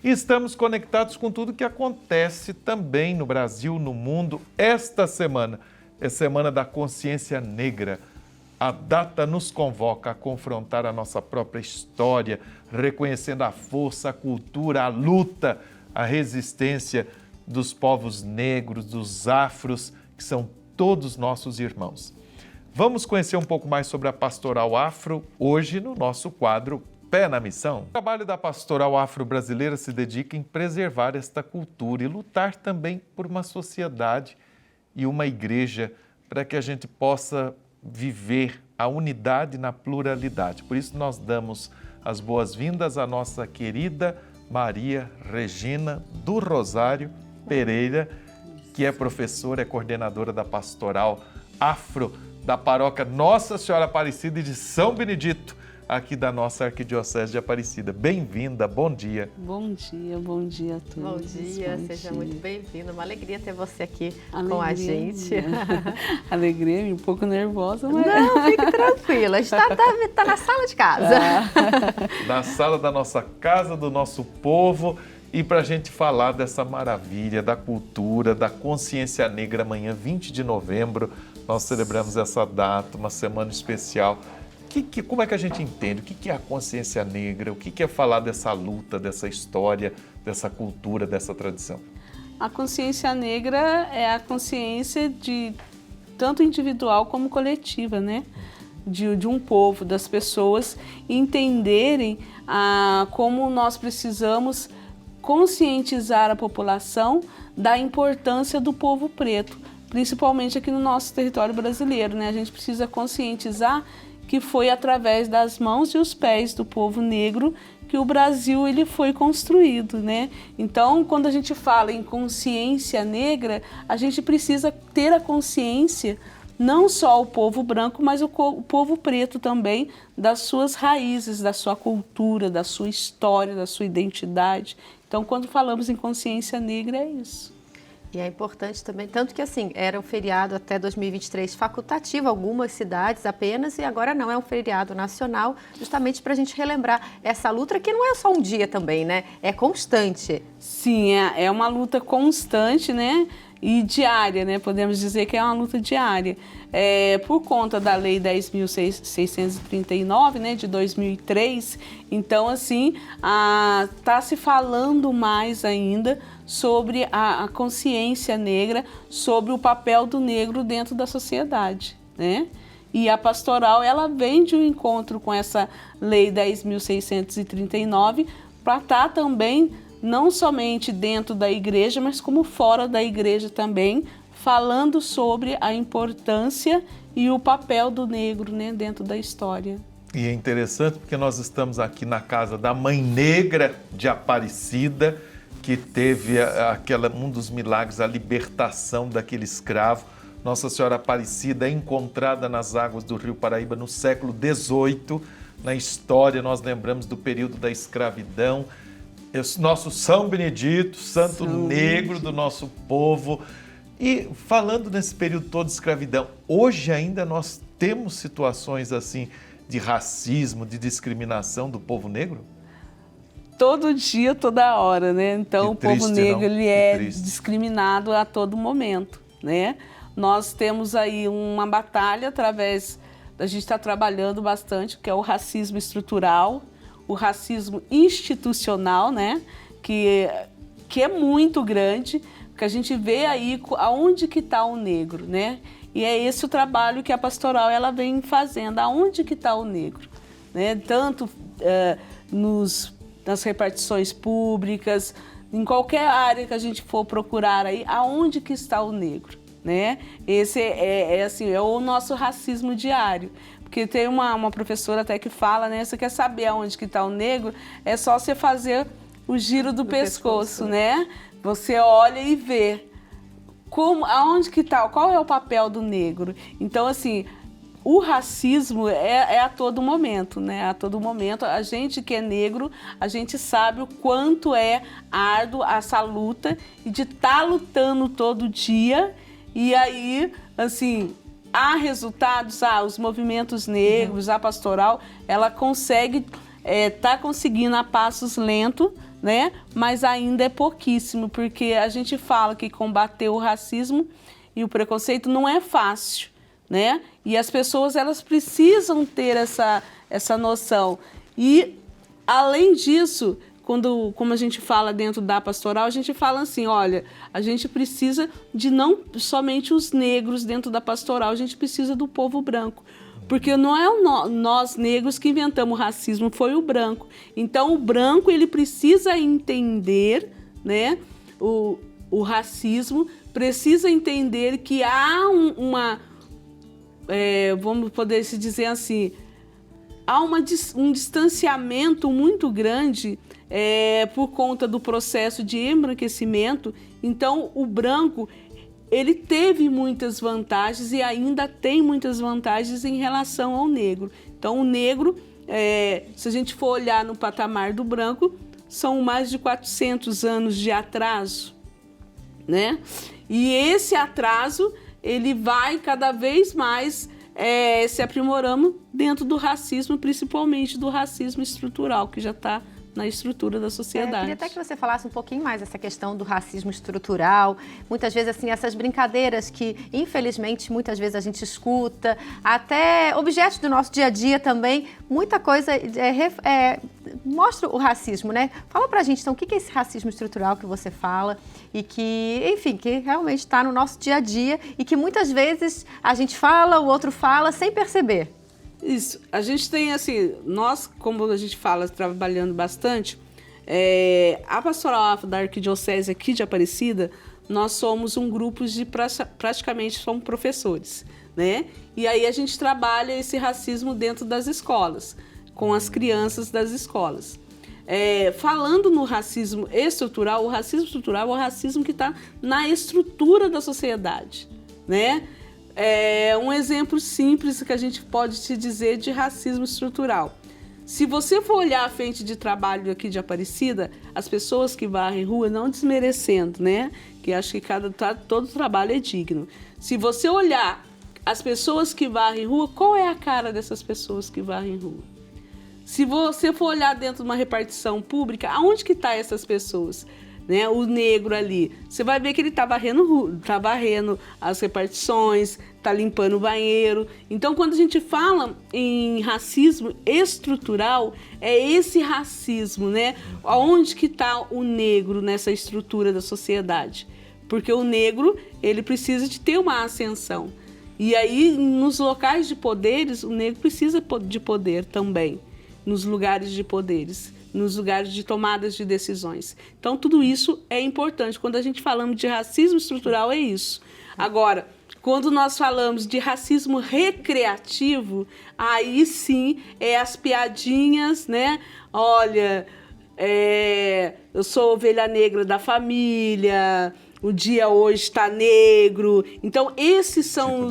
E estamos conectados com tudo que acontece também no Brasil, no mundo. Esta semana é Semana da Consciência Negra. A data nos convoca a confrontar a nossa própria história, reconhecendo a força, a cultura, a luta, a resistência dos povos negros, dos afros, que são todos nossos irmãos. Vamos conhecer um pouco mais sobre a Pastoral Afro hoje no nosso quadro Pé na Missão. O trabalho da Pastoral Afro-Brasileira se dedica em preservar esta cultura e lutar também por uma sociedade e uma igreja para que a gente possa viver a unidade na pluralidade. Por isso nós damos as boas-vindas à nossa querida Maria Regina do Rosário Pereira, que é professora, é coordenadora da Pastoral Afro da Paróquia Nossa Senhora Aparecida e de São Benedito, aqui da nossa Arquidiocese de Aparecida. Bem-vinda, bom dia. Bom dia a todos. Bom dia, seja muito bem-vindo. Uma alegria ter você aqui Alegria, com a gente. Alegria, um pouco nervosa, mas... Não, fique tranquila, está na sala de casa. Na sala da nossa casa, do nosso povo, e para a gente falar dessa maravilha da cultura, da consciência negra. Amanhã, 20 de novembro, nós celebramos essa data, uma semana especial. Como é que a gente entende? O que é a consciência negra? O que é falar dessa luta, dessa história, dessa cultura, dessa tradição? A consciência negra é a consciência de tanto individual como coletiva, né? De um povo, das pessoas entenderem como nós precisamos conscientizar a população da importância do povo preto, principalmente aqui no nosso território brasileiro, né? A gente precisa conscientizar que foi através das mãos e os pés do povo negro que o Brasil ele foi construído, né? Então, quando a gente fala em consciência negra, a gente precisa ter a consciência, não só o povo branco, mas o povo preto também, das suas raízes, da sua cultura, da sua história, da sua identidade. Então, quando falamos em consciência negra, é isso. E é importante também, tanto que assim, era um feriado até 2023 facultativo, algumas cidades apenas, e agora não, é um feriado nacional, justamente para a gente relembrar essa luta que não é só um dia também, né? É constante. Sim, é uma luta constante, né? E diária, né? Podemos dizer que é uma luta diária. Por conta da Lei 10.639, né, de 2003, então, assim, está se falando mais ainda sobre a consciência negra, sobre o papel do negro dentro da sociedade, né? E a pastoral, ela vem de um encontro com essa Lei 10.639 para estar também, não somente dentro da igreja, mas como fora da igreja também, falando sobre a importância e o papel do negro, né, dentro da história. E é interessante porque nós estamos aqui na casa da Mãe Negra de Aparecida, que teve um dos milagres, a libertação daquele escravo. Nossa Senhora Aparecida é encontrada nas águas do Rio Paraíba no século XVIII. Na história, nós lembramos do período da escravidão. Nosso São Benedito, santo negro do nosso povo. E falando nesse período todo de escravidão, hoje ainda nós temos situações assim de racismo, de discriminação do povo negro? Todo dia, toda hora, né? Então, o povo negro ele é triste. Discriminado a todo momento, né? Nós temos aí uma batalha através, a gente está trabalhando bastante, que é o racismo estrutural, o racismo institucional, né? Que é muito grande, porque a gente vê aí aonde que está o negro, né? E é esse o trabalho que a pastoral ela vem fazendo, aonde que está o negro, né? Tanto nas repartições públicas, em qualquer área que a gente for procurar aí, aonde que está o negro, né? Esse é o nosso racismo diário. Porque tem uma professora até que fala, né? Você quer saber aonde que está o negro? É só você fazer o giro do pescoço, né? Você olha e vê aonde que está, qual é o papel do negro. Então, assim, o racismo é a todo momento, né? A todo momento, a gente que é negro, a gente sabe o quanto é árduo essa luta e de estar lutando todo dia. E aí, assim, há resultados, os movimentos negros, a pastoral, ela consegue, tá conseguindo a passos lentos né? Mas ainda é pouquíssimo, porque a gente fala que combater o racismo e o preconceito não é fácil, né? E as pessoas, elas precisam ter essa noção. E, além disso, como a gente fala dentro da pastoral, a gente fala assim, olha, a gente precisa de não somente os negros dentro da pastoral, a gente precisa do povo branco. Porque não é nós negros que inventamos o racismo, foi o branco. Então, o branco, ele precisa entender, né, o racismo, precisa entender que há vamos poder se dizer assim, há um distanciamento muito grande por conta do processo de embranquecimento. Então, o branco, ele teve muitas vantagens e ainda tem muitas vantagens em relação ao negro. Então, o negro, se a gente for olhar no patamar do branco, são mais de 400 anos de atraso, né? E esse atraso, ele vai cada vez mais se aprimorando dentro do racismo, principalmente do racismo estrutural, que já está na estrutura da sociedade. Queria até que você falasse um pouquinho mais dessa questão do racismo estrutural. Muitas vezes, assim, essas brincadeiras que, infelizmente, muitas vezes a gente escuta, até objetos do nosso dia a dia também, muita coisa mostra o racismo, né? Fala pra gente, então, o que é esse racismo estrutural que você fala e que, enfim, que realmente está no nosso dia a dia e que muitas vezes a gente fala, o outro fala, sem perceber. Isso, a gente tem assim, nós, como a gente fala, trabalhando bastante, a Pastoral Afro da Arquidiocese aqui de Aparecida, nós somos um grupo de praticamente somos professores, né? E aí a gente trabalha esse racismo dentro das escolas, com as crianças das escolas. Falando no racismo estrutural, o racismo estrutural é o racismo que está na estrutura da sociedade, né? Um exemplo simples que a gente pode te dizer de racismo estrutural. Se você for olhar a frente de trabalho aqui de Aparecida, as pessoas que varrem rua, não desmerecendo, né? Que acho que todo trabalho é digno. Se você olhar as pessoas que varrem rua, qual é a cara dessas pessoas que varrem rua? Se você for olhar dentro de uma repartição pública, aonde que estão essas pessoas? Né, o negro ali, você vai ver que ele está varrendo as repartições, está limpando o banheiro. Então, quando a gente fala em racismo estrutural, é esse racismo, né? Onde que está o negro nessa estrutura da sociedade? Porque o negro, ele precisa de ter uma ascensão. E aí, nos locais de poderes, o negro precisa de poder também, nos lugares de poderes, nos lugares de tomadas de decisões. Então, tudo isso é importante. Quando a gente falamos de racismo estrutural, é isso. Agora, quando nós falamos de racismo recreativo, aí sim é as piadinhas, né? Olha, eu sou ovelha negra da família, o dia hoje está negro. Então, esses são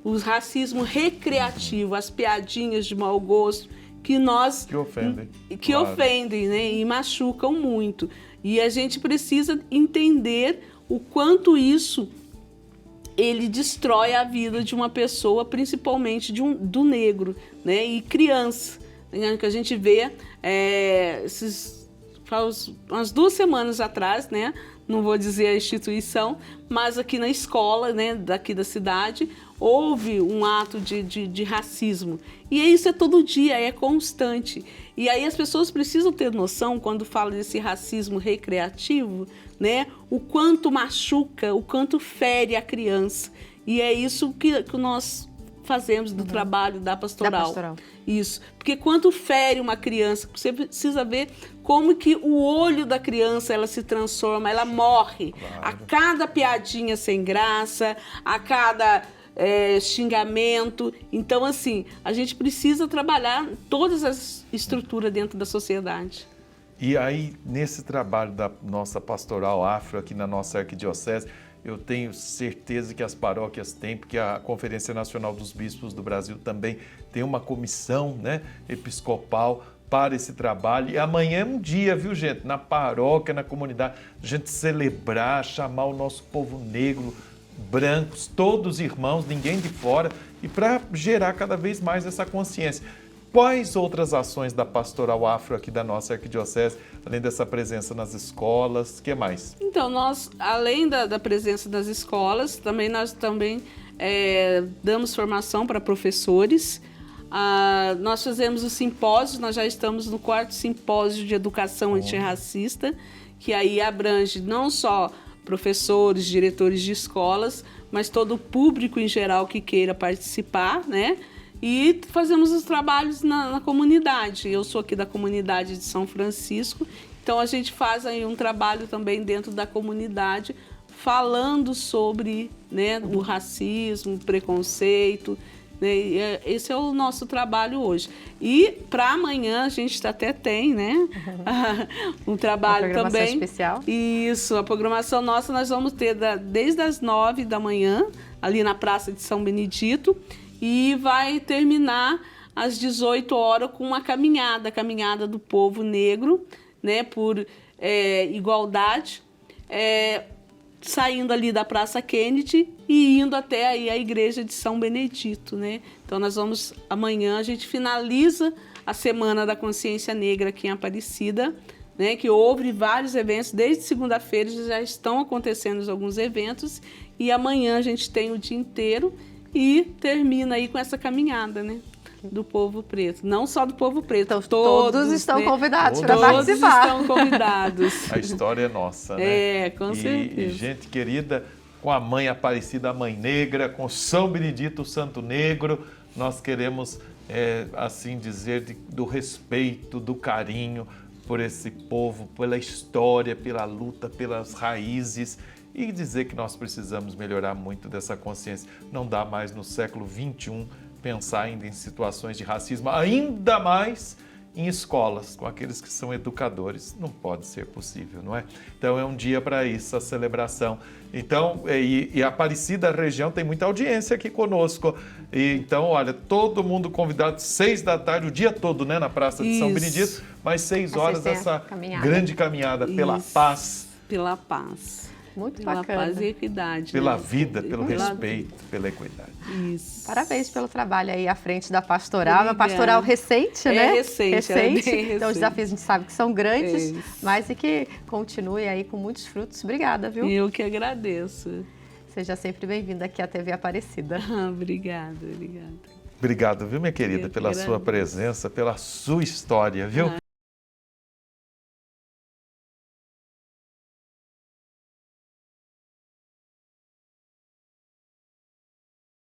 os racismo recreativo, as piadinhas de mau gosto, que ofendem, né? E machucam muito. E a gente precisa entender o quanto isso ele destrói a vida de uma pessoa, principalmente do negro, né? E criança, né? Que a gente vê umas 2 semanas atrás, né? Não vou dizer a instituição, mas aqui na escola, né, daqui da cidade, houve um ato de racismo. E isso é todo dia, é constante. E aí as pessoas precisam ter noção, quando fala desse racismo recreativo, né, o quanto machuca, o quanto fere a criança. E é isso que nós fazemos do trabalho da pastoral. Isso. Porque quanto fere uma criança, você precisa ver como que o olho da criança, ela se transforma, ela morre. Claro. A cada piadinha sem graça, a cada xingamento. Então, assim, a gente precisa trabalhar todas as estruturas dentro da sociedade. E aí, nesse trabalho da nossa pastoral afro aqui na nossa arquidiocese, eu tenho certeza que as paróquias têm, porque a Conferência Nacional dos Bispos do Brasil também tem uma comissão, né, episcopal para esse trabalho. E amanhã é um dia, viu, gente, na paróquia, na comunidade, a gente celebrar, chamar o nosso povo negro, brancos, todos irmãos, ninguém de fora, e para gerar cada vez mais essa consciência. Quais outras ações da Pastoral Afro aqui da nossa arquidiocese, além dessa presença nas escolas, o que mais? Então, nós, além da presença das escolas, nós também damos formação para professores. Nós fazemos o simpósio, nós já estamos no 4º simpósio de educação antirracista, que aí abrange não só professores, diretores de escolas, mas todo o público em geral que queira participar, né? E fazemos os trabalhos na comunidade. Eu sou aqui da comunidade de São Francisco, então a gente faz aí um trabalho também dentro da comunidade, falando sobre, né, o racismo, o preconceito, né? Esse é o nosso trabalho hoje. E para amanhã a gente até tem, né, um trabalho uma programação também especial. Isso, a programação nossa nós vamos ter desde as 9 da manhã, ali na Praça de São Benedito, e vai terminar às 18 horas com uma caminhada, a caminhada do povo negro, né, por igualdade, saindo ali da Praça Kennedy e indo até aí a Igreja de São Benedito, né? Então amanhã a gente finaliza a Semana da Consciência Negra aqui em Aparecida, né, que houve vários eventos, desde segunda-feira já estão acontecendo alguns eventos, e amanhã a gente tem o dia inteiro e termina aí com essa caminhada, né, do povo preto. Não só do povo preto, então, todos estão convidados para participar. Todos estão convidados. A história é nossa, né? Com certeza. E gente querida, com a Mãe Aparecida, a Mãe Negra, com São Benedito, o Santo Negro, nós queremos, assim dizer, do respeito, do carinho por esse povo, pela história, pela luta, pelas raízes, e dizer que nós precisamos melhorar muito dessa consciência. Não dá mais no século XXI pensar ainda em situações de racismo, ainda mais em escolas, com aqueles que são educadores. Não pode ser possível, não é? Então é um dia para isso, a celebração. Então, e a Aparecida região tem muita audiência aqui conosco. E, então, olha, todo mundo convidado, 6 da tarde, o dia todo, né, na Praça de São Benedito, mas 6 horas essa grande caminhada pela paz. Pela paz. Muito pela bacana. Paz e equidade. Pela né? vida, pelo respeito, pela equidade. Isso. Parabéns pelo trabalho aí à frente da pastoral. Obrigada. Uma pastoral recente, né? Recente. Então os desafios a gente sabe que são grandes, mas e que continue aí com muitos frutos. Obrigada, viu? Eu que agradeço. Seja sempre bem-vinda aqui à TV Aparecida. Obrigada. Obrigado, viu, minha querida, pela sua presença, pela sua história, viu?